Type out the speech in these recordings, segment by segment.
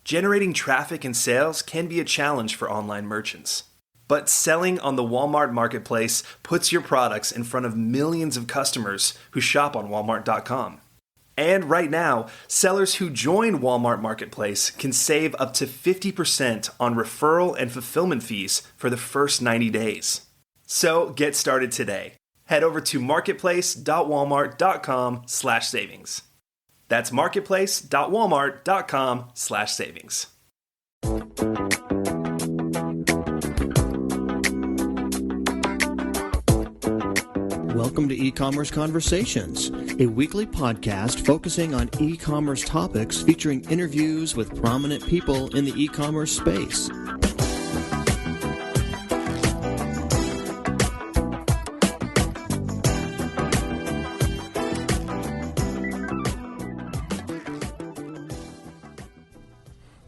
Generating traffic and sales can be a challenge for online merchants. But selling on the Walmart Marketplace puts your products in front of millions of customers who shop on Walmart.com. And right now, sellers who join Walmart Marketplace can save up to 50% on referral and fulfillment fees for the first 90 days. So get started today. Head over to marketplace.walmart.com/savings. That's marketplace.walmart.com/savings. Welcome to E-Commerce Conversations, a weekly podcast focusing on e-commerce topics featuring interviews with prominent people in the e-commerce space.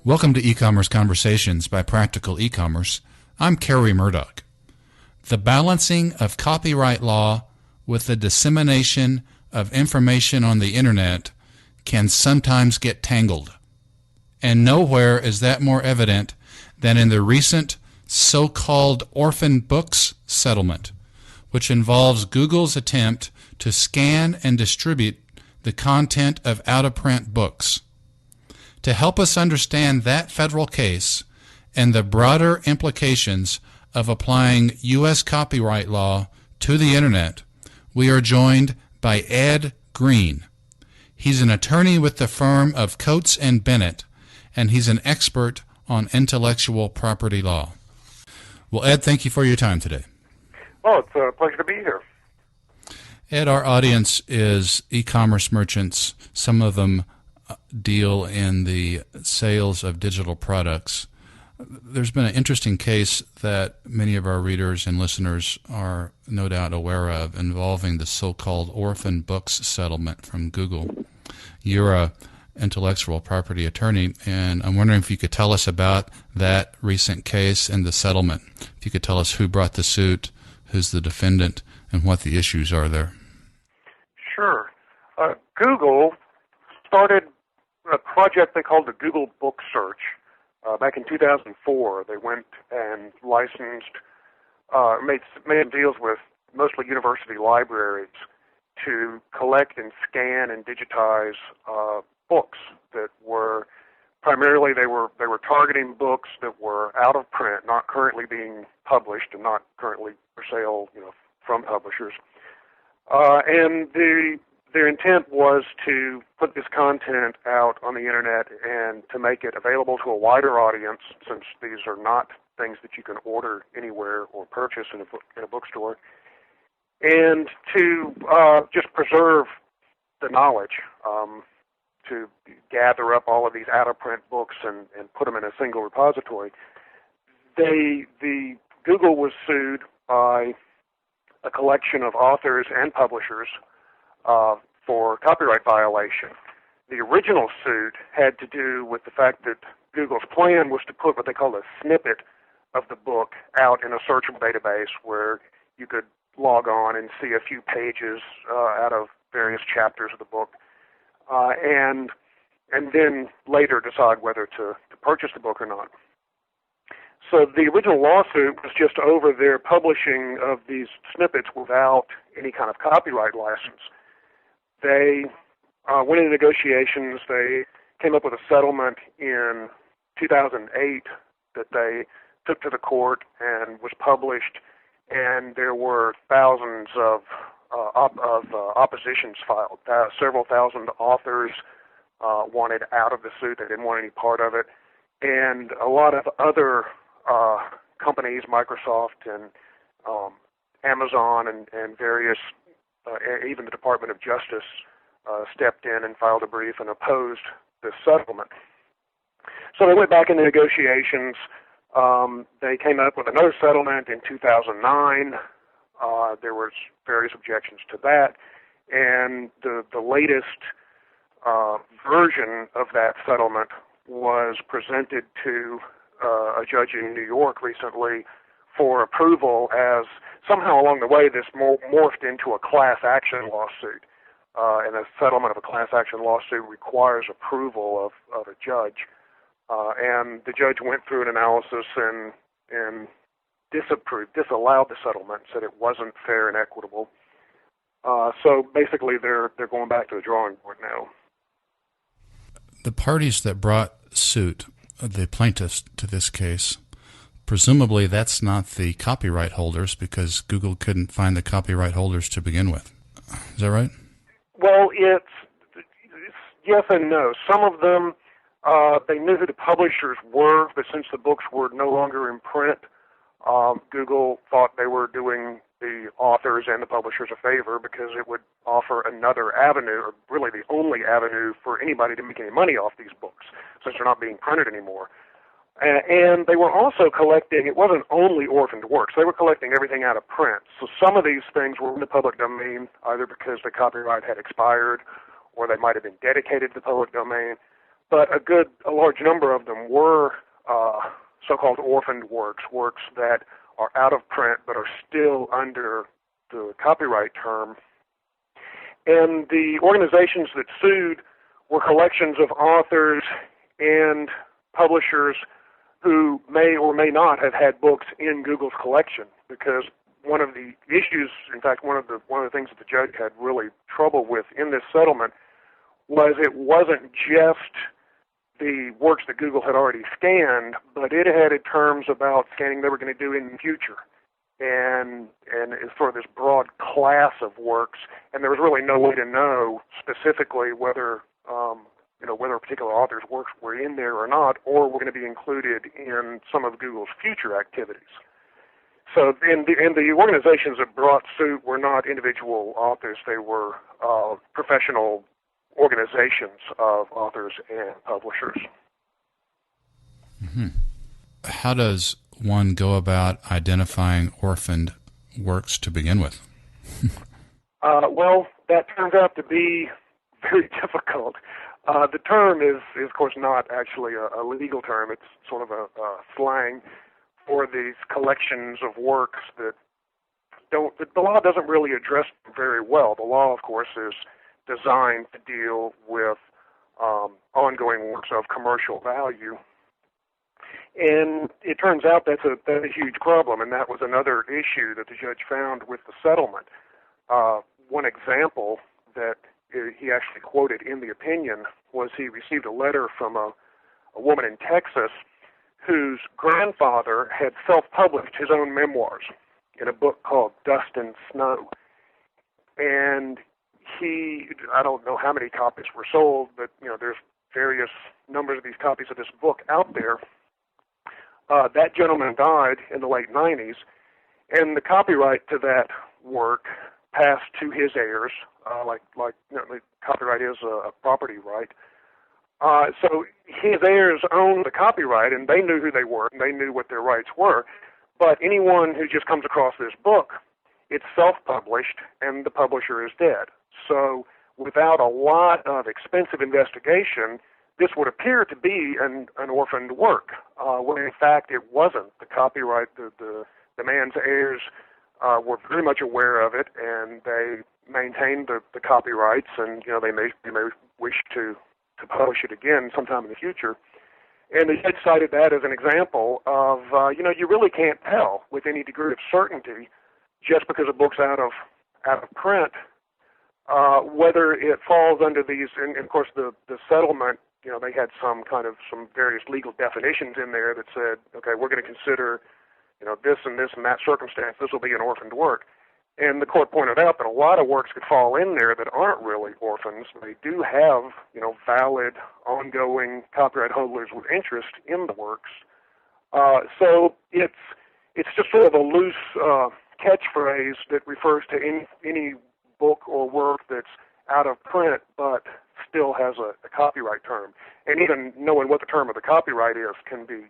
Welcome to E-Commerce Conversations by Practical E-Commerce. I'm Kerry Murdoch. The balancing of copyright law with the dissemination of information on the Internet can sometimes get tangled. And nowhere is that more evident than in the recent so-called Orphaned books settlement, which involves Google's attempt to scan and distribute the content of out-of-print books. To help us understand that federal case and the broader implications of applying U.S. copyright law to the Internet, we are joined by Ed Green. He's an attorney with the firm of Coates and Bennett, and he's an expert on intellectual property law. Well, Ed, thank you for your time today. Well, it's a pleasure to be here. Ed, our audience is e-commerce merchants. Some of them deal in the sales of digital products. There's been an interesting case that many of our readers and listeners are no doubt aware of involving the so-called Orphaned books settlement from Google. You're a intellectual property attorney, and I'm wondering if you could tell us about that recent case and the settlement. If you could tell us who brought the suit, who's the defendant, and what the issues are there. Sure. Google started a project they called the Google Book Search. Back in 2004, they went and licensed, made deals with mostly university libraries to collect and scan and digitize books that were primarily they were targeting books that were out of print, not currently being published and not currently for sale, from publishers. And their intent was to put this content out on the Internet and to make it available to a wider audience, since these are not things that you can order anywhere or purchase in a bookstore, and to just preserve the knowledge, to gather up all of these out-of-print books and put them in a single repository. Google was sued by a collection of authors and publishers for copyright violation. The original suit had to do with the fact that Google's plan was to put what they call a snippet of the book out in a searchable database where you could log on and see a few pages out of various chapters of the book, and then later decide whether to purchase the book or not. So the original lawsuit was just over their publishing of these snippets without any kind of copyright license. They went into negotiations. They came up with a settlement in 2008 that they took to the court and was published, and there were thousands of oppositions filed. Several thousand authors wanted out of the suit. They didn't want any part of it. And a lot of other companies, Microsoft and Amazon and various, even the Department of Justice, stepped in and filed a brief and opposed this settlement. So they went back into negotiations. They came up with another settlement in 2009. There was various objections to that. And the latest version of that settlement was presented to a judge in New York recently for approval, as somehow along the way this morphed into a class action lawsuit. And a settlement of a class action lawsuit requires approval of a judge. And the judge went through an analysis and disallowed the settlement, said it wasn't fair and equitable. So basically, they're going back to the drawing board now. The parties that brought suit, the plaintiffs to this case, presumably that's not the copyright holders, because Google couldn't find the copyright holders to begin with. Is that right? Well, it's yes and no. Some of them, they knew who the publishers were, but since the books were no longer in print, Google thought they were doing the authors and the publishers a favor, because it would offer another avenue, or really the only avenue for anybody to make any money off these books, since they're not being printed anymore. And they were also collecting, it wasn't only orphaned works, they were collecting everything out of print. So some of these things were in the public domain, either because the copyright had expired, or they might have been dedicated to the public domain. But a large number of them were so-called orphaned works, works that are out of print but are still under the copyright term. And the organizations that sued were collections of authors and publishers who may or may not have had books in Google's collection, because one of the issues, in fact, one of the things that the judge had really trouble with in this settlement was it wasn't just the works that Google had already scanned, but it had terms about scanning they were going to do in the future, and it's sort of this broad class of works, and there was really no way to know specifically whether whether particular authors' works were in there or not, or were going to be included in some of Google's future activities. So, and the organizations that brought suit were not individual authors; they were professional organizations of authors and publishers. Mm-hmm. How does one go about identifying orphaned works to begin with? Well, that turns out to be very difficult. The term is, of course, not actually a legal term. It's sort of a slang for these collections of works that the law doesn't really address very well. The law, of course, is designed to deal with ongoing works of commercial value. And it turns out that's a huge problem, and that was another issue that the judge found with the settlement. One example that he actually quoted in the opinion was he received a letter from a woman in Texas whose grandfather had self-published his own memoirs in a book called Dust and Snow. And I don't know how many copies were sold, but there's various numbers of these copies of this book out there. That gentleman died in the late 90s, and the copyright to that work passed to his heirs, the copyright is a property right. So his heirs owned the copyright, and they knew who they were, and they knew what their rights were. But anyone who just comes across this book, it's self-published, and the publisher is dead. So without a lot of expensive investigation, this would appear to be an orphaned work, when in fact it wasn't. The copyright, the man's heirs were very much aware of it, and they maintained the copyrights, and they may wish to publish it again sometime in the future. And the judge cited that as an example of you really can't tell with any degree of certainty, just because a book's out of print, whether it falls under these. And of course, the settlement, they had some various legal definitions in there that said, okay, we're going to consider this and this and that circumstance, this will be an orphaned work. And the court pointed out that a lot of works could fall in there that aren't really orphans. They do have, valid, ongoing copyright holders with interest in the works. So it's just sort of a loose catchphrase that refers to any book or work that's out of print but still has a copyright term. And even knowing what the term of the copyright is can be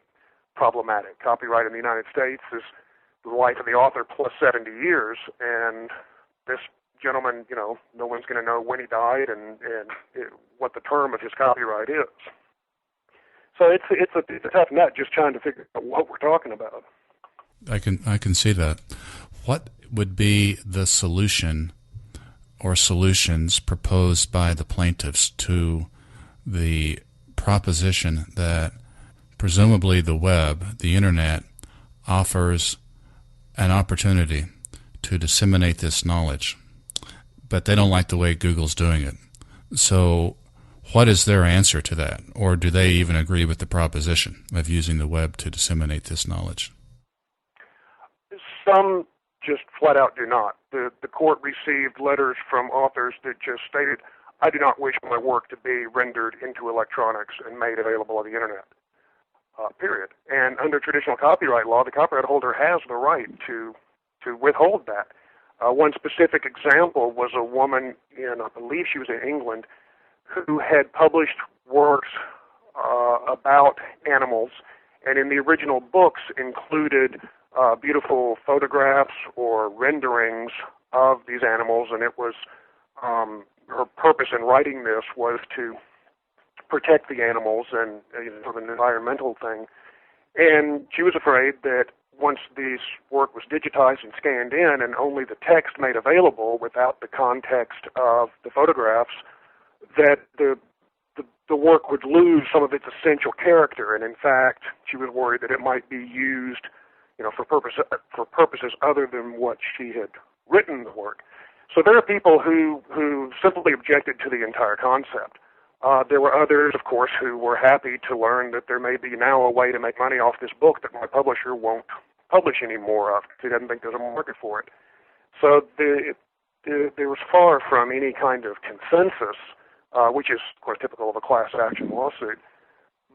problematic. Copyright in the United States is the life of the author plus 70 years, and this gentleman, no one's going to know when he died and what the term of his copyright is. So it's a tough nut just trying to figure out what we're talking about. I can see that. What would be the solution or solutions proposed by the plaintiffs to the proposition that presumably the web, the internet, offers an opportunity to disseminate this knowledge, but they don't like the way Google's doing it. So what is their answer to that? Or do they even agree with the proposition of using the web to disseminate this knowledge? Some just flat out do not. The court received letters from authors that just stated, I do not wish my work to be rendered into electronics and made available on the internet, period. And under traditional copyright law, the copyright holder has the right to withhold that. One specific example was a woman in, I believe she was in England, who had published works about animals, and in the original books included beautiful photographs or renderings of these animals, and it was her purpose in writing this was to protect the animals and sort of an environmental thing. And she was afraid that once this work was digitized and scanned in and only the text made available without the context of the photographs, that the work would lose some of its essential character. And in fact, she was worried that it might be used, for purposes other than what she had written the work. So there are people who simply objected to the entire concept. There were others, of course, who were happy to learn that there may be now a way to make money off this book that my publisher won't publish any more of because he doesn't think there's a market for it. So there was far from any kind of consensus, which is, of course, typical of a class action lawsuit.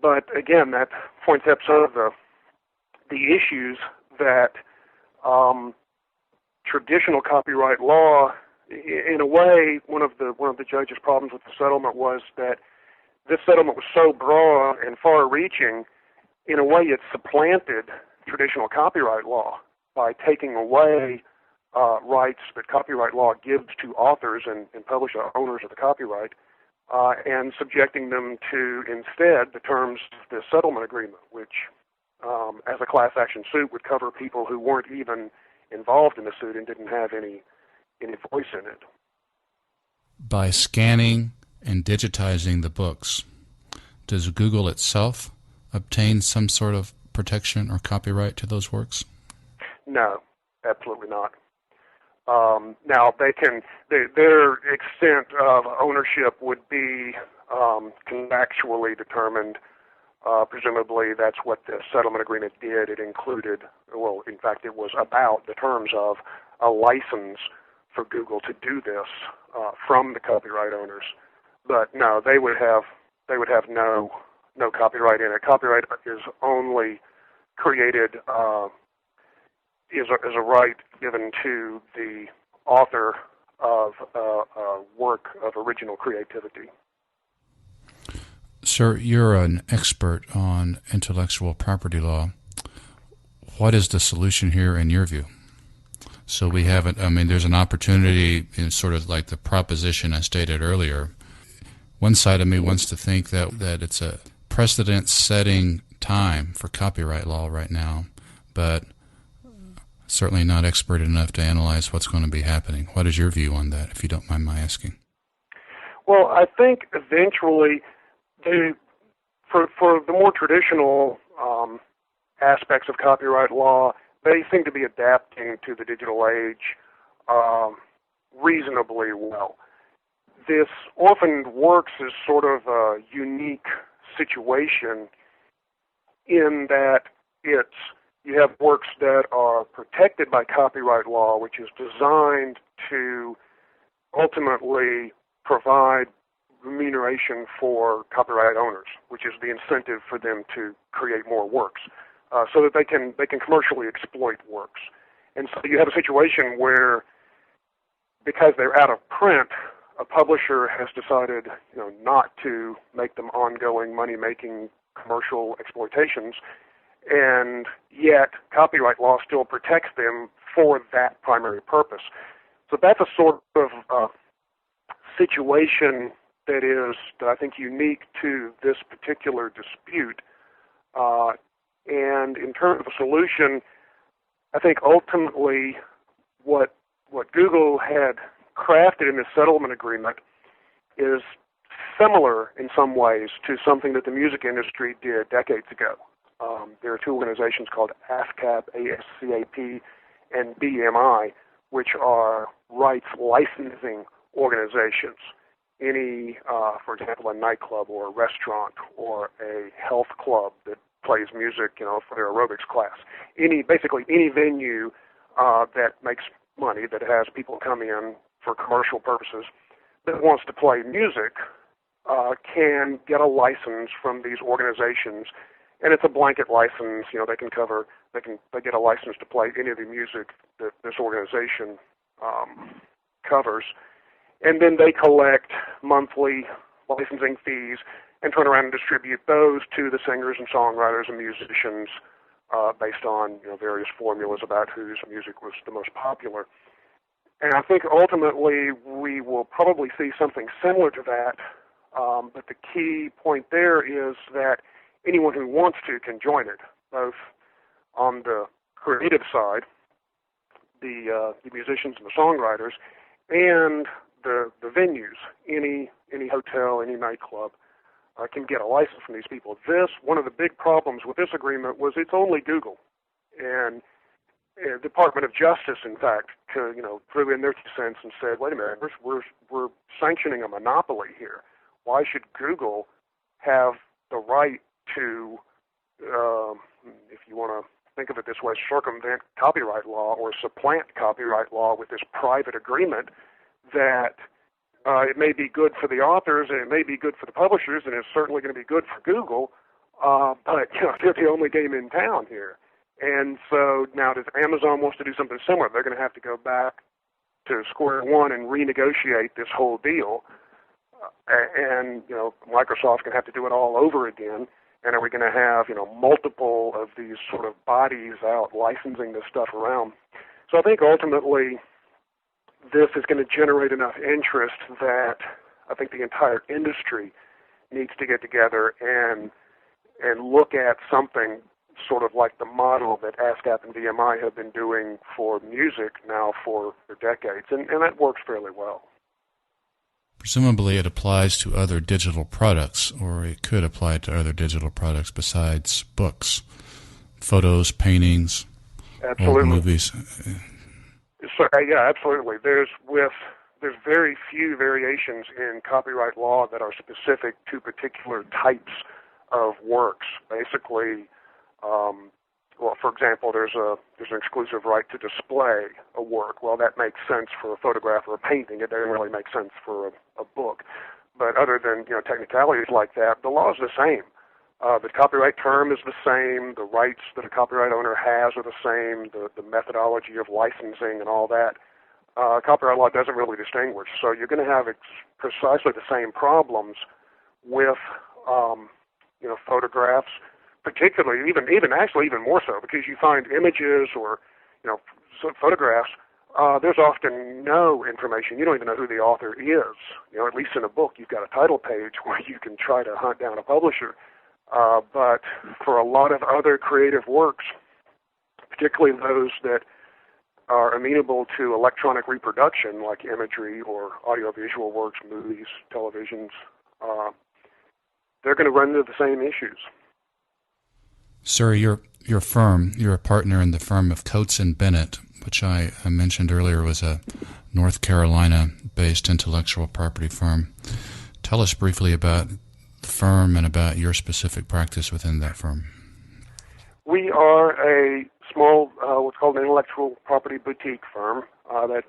But again, that points up some of the issues that traditional copyright law, in a way, one of the judge's problems with the settlement was that this settlement was so broad and far-reaching. In a way, it supplanted traditional copyright law by taking away rights that copyright law gives to authors and publisher owners of the copyright, and subjecting them to, instead, the terms of the settlement agreement, which, as a class action suit, would cover people who weren't even involved in the suit and didn't have any voice in it. By scanning and digitizing the books, does Google itself obtain some sort of protection or copyright to those works? No, absolutely not. Now, their extent of ownership would be contractually determined. Presumably, that's what the settlement agreement did. It included, well, in fact, it was about the terms of a license for Google to do this from the copyright owners. But no, they would have no copyright in it. Copyright is only created is a right given to the author of a work of original creativity. Sir, you're an expert on intellectual property law. What is the solution here in your view? So we haven't, there's an opportunity in sort of like the proposition I stated earlier. One side of me wants to think that it's a precedent-setting time for copyright law right now, but certainly not expert enough to analyze what's going to be happening. What is your view on that, if you don't mind my asking? Well, I think eventually, for the more traditional aspects of copyright law, they seem to be adapting to the digital age reasonably well. This Orphaned Works is sort of a unique situation in that you have works that are protected by copyright law, which is designed to ultimately provide remuneration for copyright owners, which is the incentive for them to create more works, so that they can commercially exploit works. And so you have a situation where, because they're out of print, a publisher has decided, not to make them ongoing money-making commercial exploitations, and yet copyright law still protects them for that primary purpose. So that's a sort of situation that I think unique to this particular dispute. And in terms of a solution, I think ultimately what Google had crafted in this settlement agreement is similar in some ways to something that the music industry did decades ago. There are two organizations called ASCAP, ASCAP, and BMI, which are rights licensing organizations. Any, for example, a nightclub or a restaurant or a health club that plays music, for their aerobics class. Basically any venue that makes money, that has people come in for commercial purposes, that wants to play music, can get a license from these organizations, and it's a blanket license. They get a license to play any of the music that this organization covers, and then they collect monthly licensing fees and turn around and distribute those to the singers and songwriters and musicians based on various formulas about whose music was the most popular. And I think ultimately we will probably see something similar to that, but the key point there is that anyone who wants to can join it, both on the creative side, the musicians and the songwriters, and the venues. Any hotel, any nightclub can get a license from these people. One of the big problems with this agreement was it's only Google. And the Department of Justice, in fact, threw in their 2 cents and said, wait a minute, we're sanctioning a monopoly here. Why should Google have the right to, if you want to think of it this way, circumvent copyright law or supplant copyright law with this private agreement that it may be good for the authors and it may be good for the publishers and it's certainly going to be good for Google, but they're the only game in town here. And so now if Amazon wants to do something similar, they're going to have to go back to square one and renegotiate this whole deal. And Microsoft's going to have to do it all over again. And are we going to have, multiple of these sort of bodies out licensing this stuff around? So I think ultimately this is going to generate enough interest that I think the entire industry needs to get together and look at something sort of like the model that ASCAP and VMI have been doing for music now for decades, and that works fairly well. Presumably it applies to other digital products, or it could apply to other digital products besides books, photos, paintings, absolutely. Old movies. So, yeah, absolutely. There's very few variations in copyright law that are specific to particular types of works. Basically, for example, there's an exclusive right to display a work. Well, that makes sense for a photograph or a painting. It doesn't really make sense for a book. But other than technicalities like that, the law is the same. The copyright term is the same. The rights that a copyright owner has are the same. The methodology of licensing and all that. Copyright law doesn't really distinguish. So you're going to have precisely the same problems with photographs, particularly even more so, because you find images or photographs. There's often no information. You don't even know who the author is. At least in a book, you've got a title page where you can try to hunt down a publisher. But for a lot of other creative works, particularly those that are amenable to electronic reproduction, like imagery or audiovisual works, movies, televisions, they're going to run into the same issues. Sir, your firm, you're a partner in the firm of Coates and Bennett, which I mentioned earlier was a North Carolina-based intellectual property firm. Tell us briefly about the firm and about your specific practice within that firm. We are a small, what's called an intellectual property boutique firm. That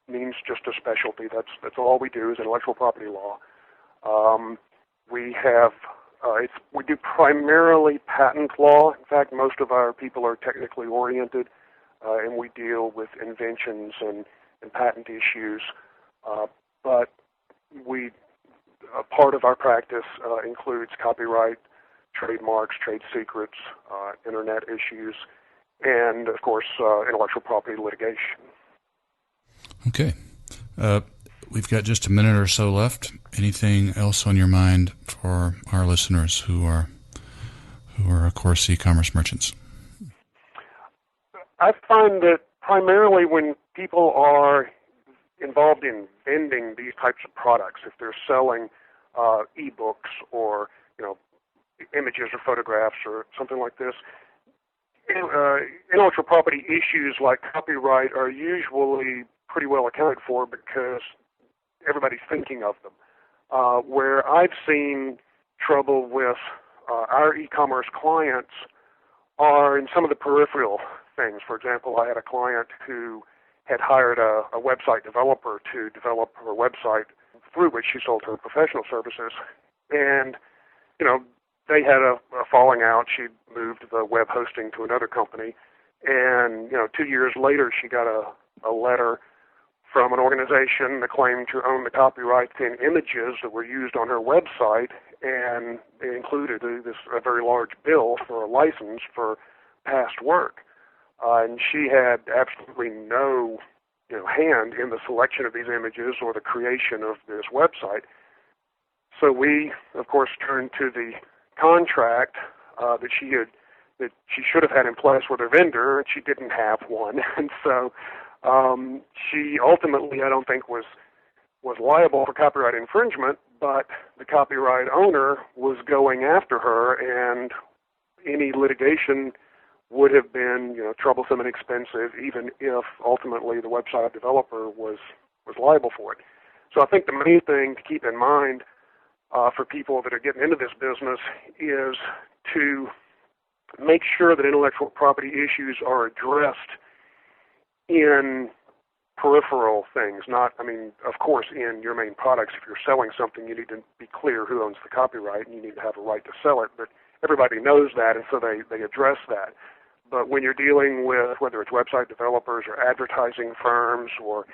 means just a specialty. That's all we do is intellectual property law. We do primarily patent law. In fact, most of our people are technically oriented, and we deal with inventions and patent issues. But a part of our practice includes copyright, trademarks, trade secrets, internet issues, and, of course, intellectual property litigation. Okay. We've got just a minute or so left. Anything else on your mind for our listeners who are of course, e-commerce merchants? I find that primarily when people are involved in vending these types of products, if they're selling e-books or images or photographs or something like this. Intellectual property issues like copyright are usually pretty well accounted for because everybody's thinking of them. Where I've seen trouble with our e-commerce clients are in some of the peripheral things. For example, I had a client who had hired a website developer to develop her website through which she sold her professional services. And, they had a falling out. She moved the web hosting to another company. And, 2 years later, she got a letter from an organization that claimed to own the copyrights in images that were used on her website, and it included a very large bill for a license for past work. And she had absolutely no hand in the selection of these images or the creation of this website. So we, of course, turned to the contract that she should have had in place with her vendor, and she didn't have one. And so she ultimately, I don't think, was liable for copyright infringement, but the copyright owner was going after her, and any litigation would have been, troublesome and expensive, even if ultimately the website developer was liable for it. So I think the main thing to keep in mind for people that are getting into this business is to make sure that intellectual property issues are addressed in peripheral things, of course, in your main products. If you're selling something, you need to be clear who owns the copyright, and you need to have a right to sell it, but everybody knows that, and so they address that. But when you're dealing with, whether it's website developers or advertising firms or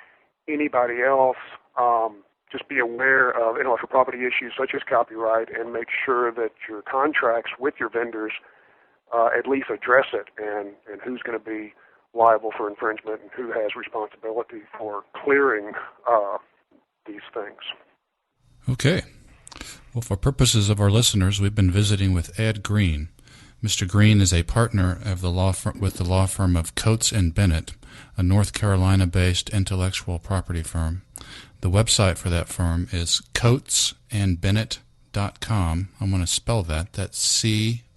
anybody else, just be aware of intellectual property issues such as copyright and make sure that your contracts with your vendors at least address it and who's going to be liable for infringement and who has responsibility for clearing these things. Okay. Well, for purposes of our listeners, we've been visiting with Ed Green. Mr. Green is a partner of the law with the law firm of Coates and Bennett, a North Carolina-based intellectual property firm. The website for that firm is coatesandbennett.com. I'm going to spell that. That's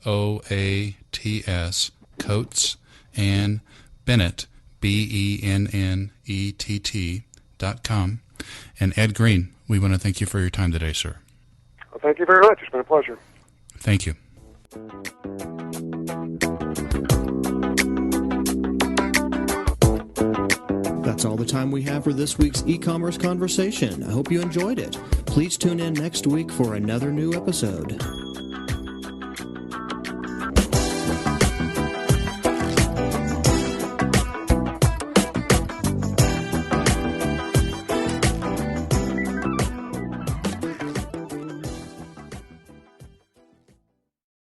COATS, Coates and Bennett, BENNETT.com. And Ed Green, we want to thank you for your time today, sir. Well, thank you very much. It's been a pleasure. Thank you. That's all the time we have for this week's e-commerce conversation. I hope you enjoyed it. Please tune in next week for another new episode.